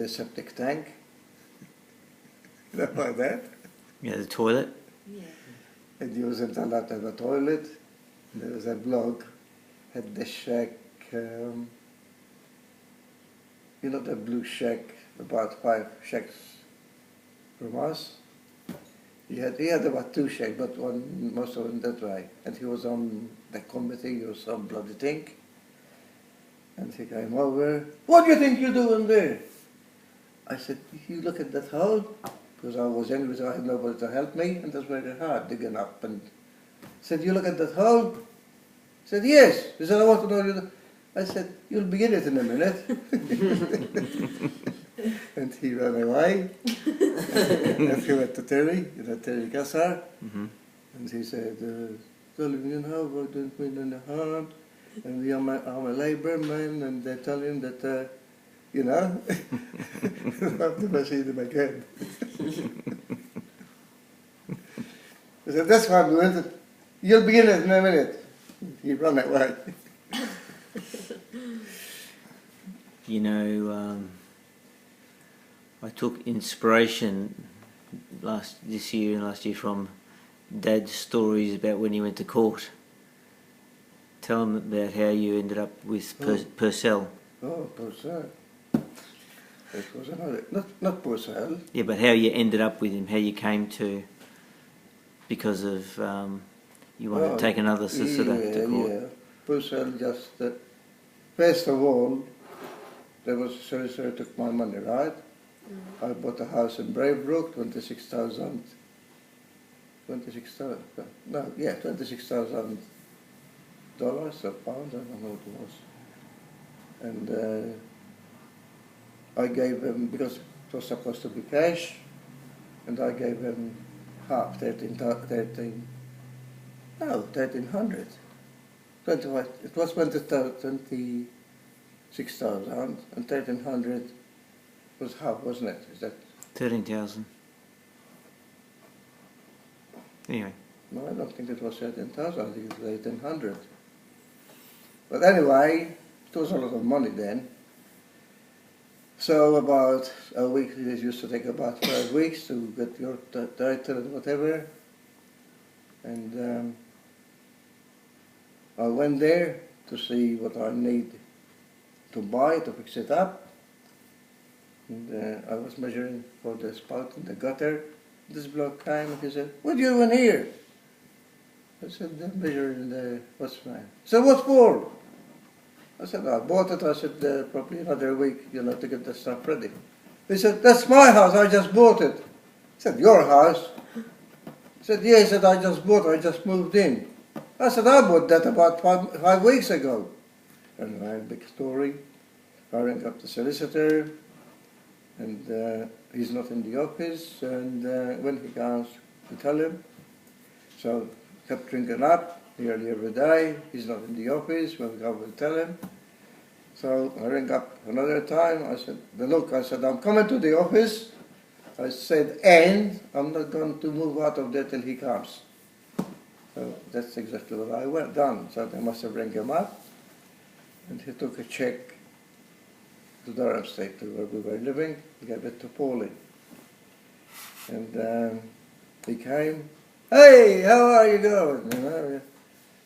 the septic tank. You know about that? Yeah, the toilet. Yeah. It wasn't allowed to have a toilet. There was a bloke had the shack, you know, the blue shack, about 5 shacks from us. He had about 2 shacks, but one most of them that way. And he was on the committee or some bloody thing. And he came over. What do you think you're doing there? I said, you look at that hole. Because I was angry, so I had nobody to help me, and that's very hard digging up. And said, you look at that hole? I said, yes. He said, I want to know you. I said, you'll begin it in a minute. And he ran away. And he went to Terry, Terry Kassar. Mm-hmm. And he said, telling you know, we don't mean any harm. And I'm a labor man, and they're telling that, you know, I've never seen him again. I said, that's why we went. You'll begin it in a minute. He ran away. You know, I took inspiration this year and last year from Dad's stories about when he went to court. Tell him about how you ended up with Purcell. Oh, Purcell. It was another, not Purcell. Yeah, but how you ended up with him, how you came to, because of you wanted to take another solicitor to court. Yeah, Purcell just, first of all, there was a solicitor who took my money, right? I bought a house in Bravebrook, $26,000 or pounds, I don't know what it was. And I gave him, because it was supposed to be cash, and I gave him half, 1,300. It was 26,000, and 1,300 was half, wasn't it? Is that 13,000. Anyway. No, I don't think it was 13,000, I think it was 1,800. But anyway, it was a lot of money then. So about a week, it used to take about 5 weeks to get your title and whatever. And I went there to see what I need to buy to fix it up. And I was measuring for the spout in the gutter. This bloke came and he said, what are you doing here? I said, I'm measuring the, what's mine? He said, what for? I said, I bought it. I said, probably another week, you'll have to get the stuff ready. He said, that's my house, I just bought it. I said, your house? He said, yeah, he said, I just bought it, I just moved in. I said, I bought that about 5 weeks ago. And I had a big story. I rang up the solicitor, and he's not in the office, and when he comes, to tell him. So kept ringing up nearly every day. He's not in the office. When we go, we'll tell him. So I rang up another time. I said, I'm coming to the office. I said, and I'm not going to move out of there till he comes. So that's exactly what I done. So they must have rang him up, and he took a check to Durham State, to where we were living. He gave it to Paulie. And he came, hey, how are you going? You know,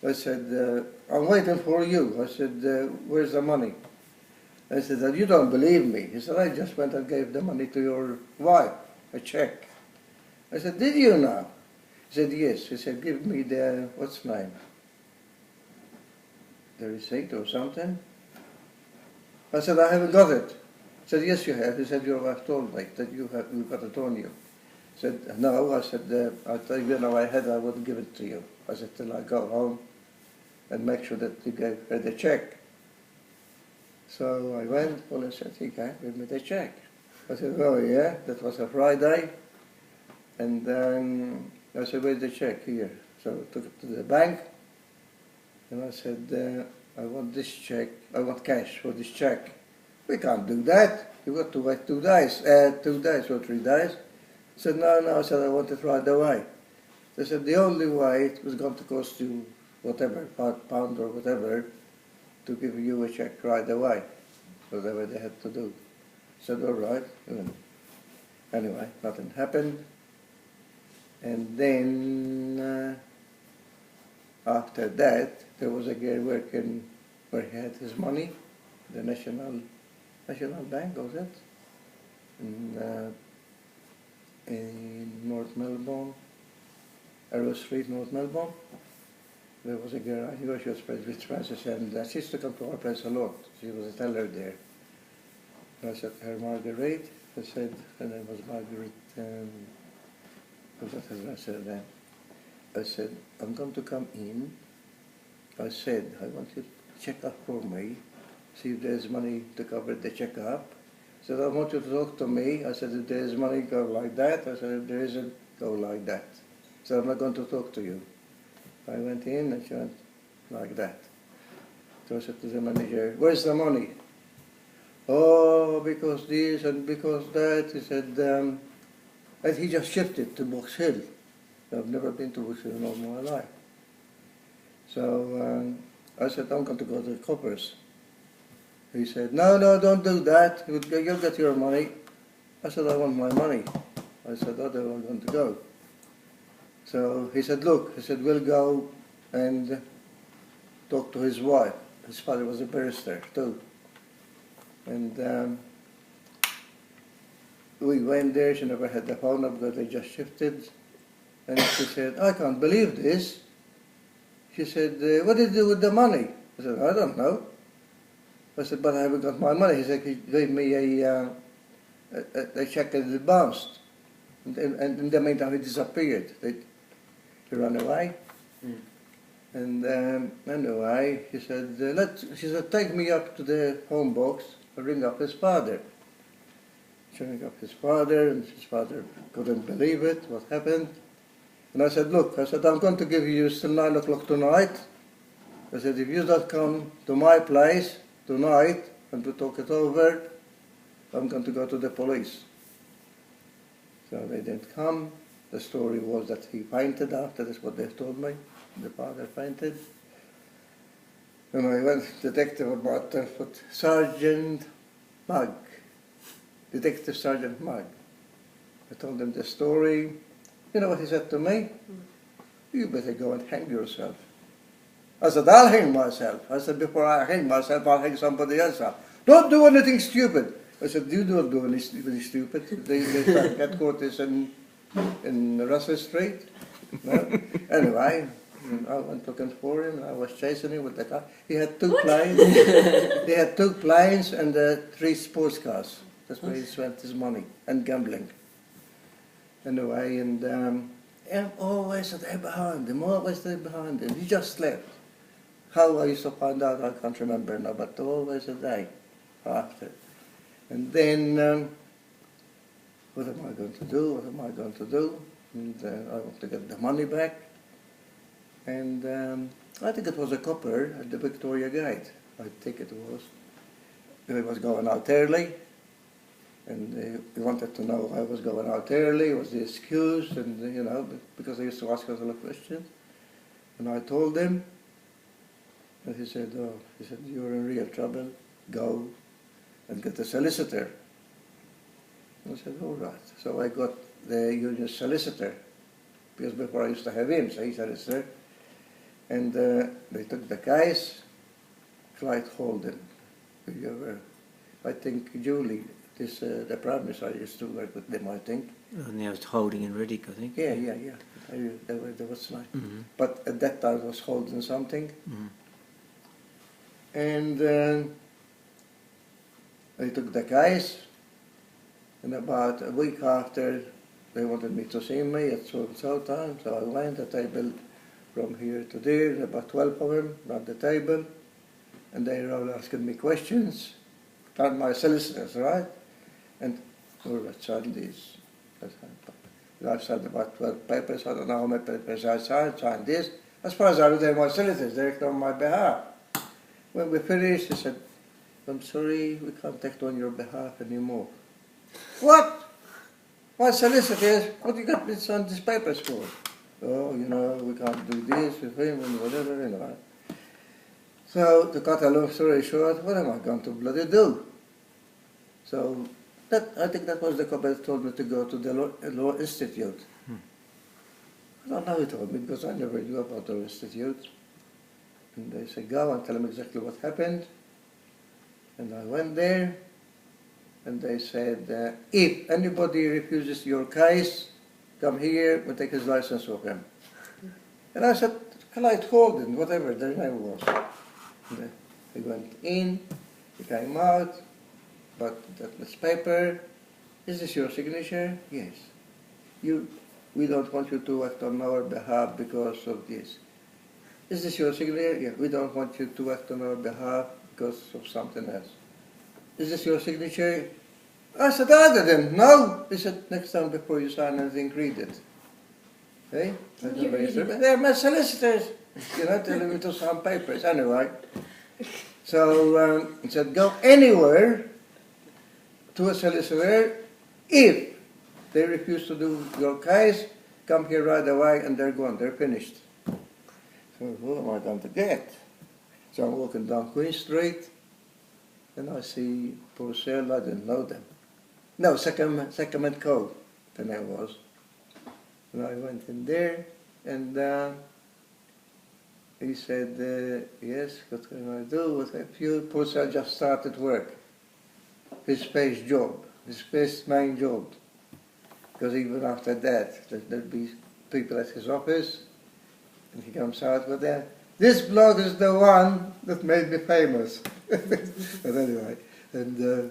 I said, I'm waiting for you. I said, where's the money? I said, you don't believe me. He said, I just went and gave the money to your wife, a check. I said, did you now? He said, yes. He said, give me the, what's name? The receipt or something? I said, I haven't got it. He said, yes, you have. He said, your wife told me that you got it on you. I said, no. I said, I thought, you know, I wouldn't give it to you. I said, till I go home and make sure that you gave her the check. So I went, well, I said, he came, give me the check. I said, oh yeah, that was a Friday. And then I said, where's the check? Here. So I took it to the bank, and I said, I want this check, I want cash for this check. We can't do that. You've got to wait 2 days, 2 days or 3 days. I said, no, I said, I want it right away. They said, the only way it was going to cost you whatever, £5 or whatever, to give you a check right away. So that's what they had to do. said, all right. Anyway, nothing happened. And then after that, there was a guy working where he had his money, the National Bank, was it? In North Melbourne, Arrow Street, North Melbourne. There was a girl, I knew she was friends with Francis, and she used to come to our place a lot. She was a teller there. I said to her, Marguerite. I said, her name was Marguerite, I forgot her surname. I said, I'm going to come in. I said, I want you to check up for me, see if there's money to cover the checkup. I said, I want you to talk to me. I said, if there's money, go like that. I said, if there isn't, go like that. So I'm not going to talk to you. I went in and she went like that. So I said to the manager, where's the money? Oh, because this and because that. He said, and he just shifted to Box Hill. I've never been to Box Hill in all my life. So I said, I'm going to go to the coppers. He said, no, don't do that. You'll get your money. I said, I want my money. I said, I don't want to go. So he said, look, he said, we'll go and talk to his wife. His father was a barrister too. And we went there. She never had the phone up because they just shifted. And she said, I can't believe this. She said, what did you do with the money? I said, I don't know. I said, but I haven't got my money. He said, he gave me a check and it bounced. And in the meantime, he disappeared. He ran away. Mm. And anyway, she said, take me up to the home box and ring up his father. She rang up his father, and his father couldn't believe it, what happened. And I said, look, I'm going to give you till 9 o'clock tonight. I said, if you don't come to my place tonight and to talk it over, I'm going to go to the police. So they didn't come. The story was that he fainted after, that's what they told me. The father fainted. And I went to detective about Sergeant Mugg. Detective Sergeant Mugg. I told him the story. You know what he said to me? You better go and hang yourself. I said, I'll hang myself. I said, before I hang myself, I'll hang somebody else up. Don't do anything stupid. I said, you don't do anything stupid. The headquarters in Russell Street. No? Anyway, I went looking for him. I was chasing him with the car. He had two planes. He had 2 planes and 3 sports cars. That's where he spent his money and gambling. Anyway, and I'm always there behind him, always there behind him. He just left. How I used to find out, I can't remember now, but always a day after. And then, what am I going to do? What am I going to do? And I want to get the money back. And I think it was a copper at the Victoria Gate. I think it was. He was going out early. And he wanted to know why I was going out early, was the excuse, and you know, because they used to ask us a lot of questions. And I told him, and he said, you're in real trouble, go and get a solicitor. And I said, all right. So I got the union solicitor, because before I used to have him, so he's solicitor. And they took the case, Clyde Holden, I think Julie, the Prime Minister, I used to work with them, I think. And there was Holding and Riddick, I think. Yeah. They was like. Mm-hmm. But at that time it was Holden something. Mm-hmm. And they took the case, and about a week after, they wanted me to see me at so time, so I went the table from here to there, about 12 of them around the table, and they were all asking me questions, and my solicitors, right? And I signed these. I signed about 12 papers. I don't know how many papers I signed this. As far as I know, they're my solicitors. They act on my behalf. When we finished, he said, I'm sorry, we can't act on your behalf anymore. What? My solicitors? What do you got me to sign these papers for? Oh, you know, we can't do this with him and whatever, you know. So, to cut a long story short, what am I going to bloody do? So I think that was the couple that told me to go to the law institute. I don't know who told me because I never knew about the law institute. And they said, go and tell them exactly what happened. And I went there, and they said, if anybody refuses your case, come here, we'll take his license off him. And I said, Clyde Holden, whatever their name was. And he went in, he came out, but that was paper. Is this your signature? Yes. We don't want you to act on our behalf because of this. Is this your signature? Yeah, we don't want you to act on our behalf because of something else. Is this your signature? I said, I didn't know. He said, next time before you sign anything, read it. Hey? They're my solicitors. Telling me to sign papers. Anyway. So he said, go anywhere to a solicitor. If they refuse to do your case, come here right away and they're gone. They're finished. So who am I going to get? So I'm walking down Queen Street and I see Portelli. I didn't know them. No, Second Code, the name was. And I went in there and he said, yes, what can I do? What have you? Portelli just started work. His first job, his first main job. Because even after that, there'd be people at his office and he comes out with them. This blog is the one that made me famous. But anyway, and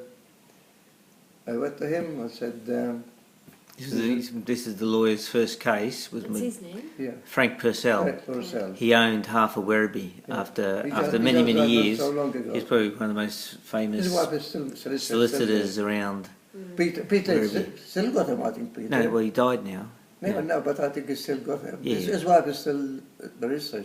I went to him and said, this is the lawyer's first case. What's his name? yeah, Frank Purcell. Frank Purcell. He owned half of Werribee after many years. So long ago. He's probably one of the most famous His wife is still solicitors around. Peter Werribee. still got him, I think, Peter. No, well, he died now. No, but I think he still got him. Yeah. His wife is still barista,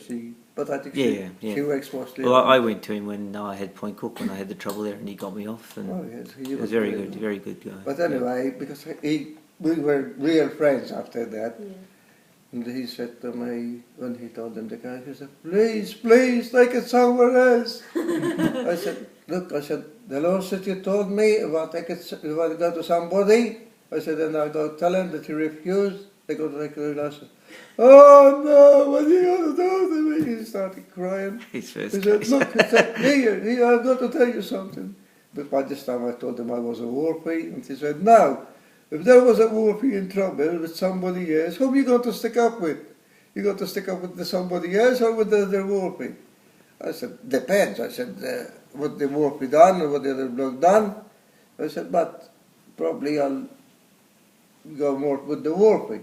but I think she works mostly. Well, I went to him when I had Point Cook, when I had the trouble there, and he got me off. And yes, he was very good guy. But anyway, because we were real friends after that. Yeah. And he said to me, when he told him the guy, he said, please, take it somewhere else. I said, look, the lawsuit you told me about take it, you want to go to somebody. I said, and I go tell him that he refused. They go to take the lawsuit. Oh no, what are you going to do to me? He started crying. His first He said, case. look, here, I've got to tell you something. But by this time I told him I was a Wolfie, and he said, no, if there was a Wolfie in trouble with somebody else, who are you going to stick up with? You got to stick up with somebody else or with the other Wolfie? I said, depends. I said, what the Wolfie done or what the other bloke done? I said, but probably I'll go more with the Wolfie.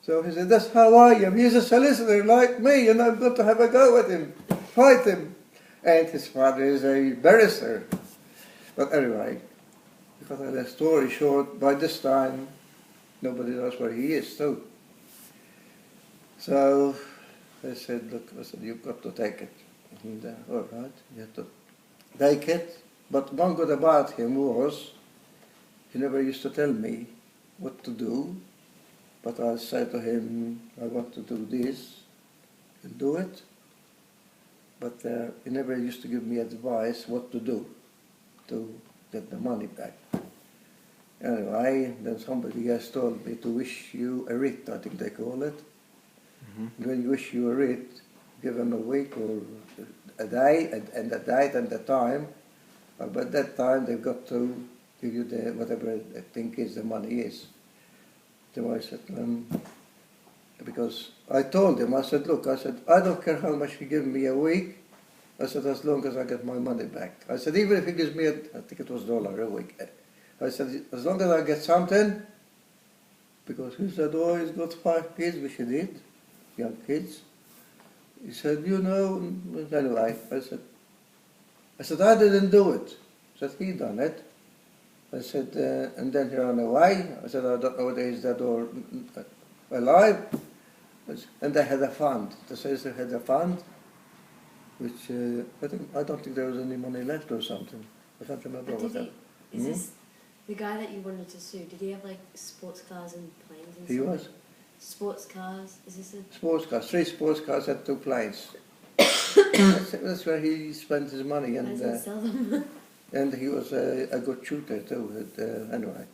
So he said, that's how I am. He's a solicitor like me, and I've got to have a go at him, fight him. And his father is a barrister. But anyway, to cut the story short, by this time, nobody knows where he is too. So I said, look, you've got to take it. And all right, you have to take it. But one good about him was, he never used to tell me what to do, but I said to him, I want to do this, and do it. But he never used to give me advice what to do to get the money back. Anyway, then somebody else told me to issue a writ, I think they call it. Mm-hmm. When you issue a writ, give them a week or a day, and the date and the time. By that time, they've got to give you whatever they think is the money is. So I said, because I told him, I said, look, I don't care how much you give me a week. I said, as long as I get my money back. I said, even if he gives me, I think it was $1 a week. I said, as long as I get something, because he said, oh, he's got 5 kids, which he did, young kids. He said, anyway, I said, I didn't do it. I said, he done it. I said, and then he ran away. I said, I don't know whether he's dead or alive. And they had a fund. The solicitor had a fund, which I don't think there was any money left or something. I can't remember what that. Is this the guy that you wanted to sue? Did he have like sports cars and planes and He stuff? was. Sports cars? Is this a... Sports cars, 3 sports cars and 2 planes. That's where he spent his money. Why And doesn't he sell them? And he was a good shooter too. Anyway.